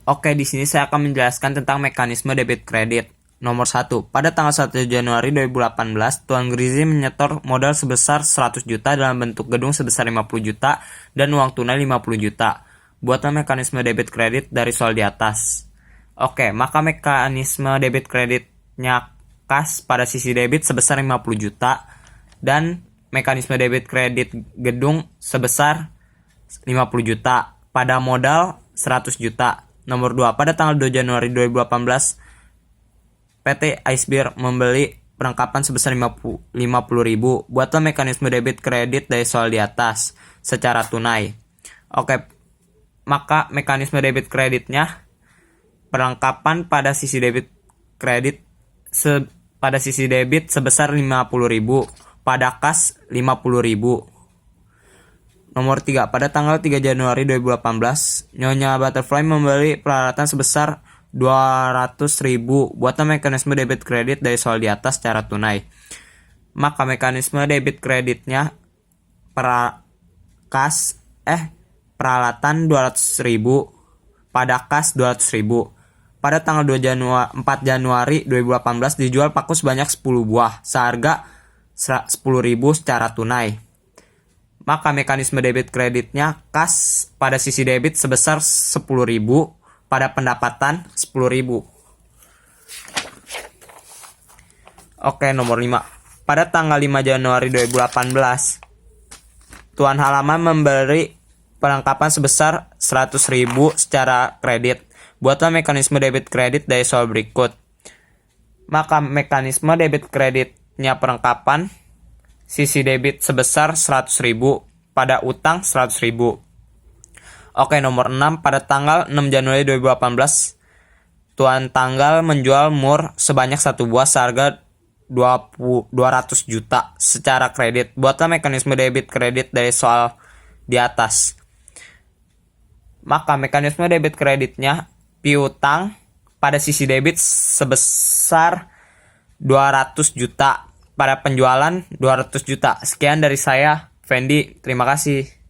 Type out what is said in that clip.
Oke, di sini saya akan menjelaskan tentang mekanisme debit kredit. Nomor 1. Pada tanggal 1 Januari 2018, Tuan Grizi menyetor modal sebesar 100 juta dalam bentuk gedung sebesar 50 juta dan uang tunai 50 juta. Buatlah mekanisme debit kredit dari soal di atas. Oke, maka mekanisme debit kreditnya kas pada sisi debit sebesar 50 juta dan mekanisme debit kredit gedung sebesar 50 juta pada modal 100 juta. Nomor 2. Pada tanggal 2 Januari 2018, PT Ice Beer membeli perlengkapan sebesar 50.000. Buatlah mekanisme debit kredit dari soal di atas secara tunai. Oke, maka mekanisme debit kreditnya perlengkapan pada sisi debit kredit pada sisi debit sebesar 50.000, pada kas 50.000. Nomor 3. Pada tanggal 3 Januari 2018, Nyonya Butterfly membeli peralatan sebesar 200.000. Buatlah mekanisme debit kredit dari soal di atas secara tunai. Maka mekanisme debit kreditnya peralatan 200.000 pada kas 200.000. Pada tanggal 4 Januari 2018 dijual paku sebanyak 10 buah seharga 10.000 secara tunai. Maka mekanisme debit kreditnya kas pada sisi debit sebesar 10.000 pada pendapatan 10.000. Oke, nomor 5. Pada tanggal 5 Januari 2018, Tuan Halaman memberi perlengkapan sebesar 100.000 secara kredit. Buatlah mekanisme debit kredit dari soal berikut. Maka mekanisme debit kreditnya perlengkapan sisi debit sebesar 100.000 pada utang 100.000. Oke, nomor 6. Pada tanggal 6 Januari 2018, Tuan Tanggal menjual mur sebanyak 1 buah seharga 200 juta secara kredit. Buatlah mekanisme debit kredit dari soal di atas. Maka mekanisme debit kreditnya piutang pada sisi debit sebesar 200 juta pada penjualan 200 juta. Sekian dari saya, Fendi. Terima kasih.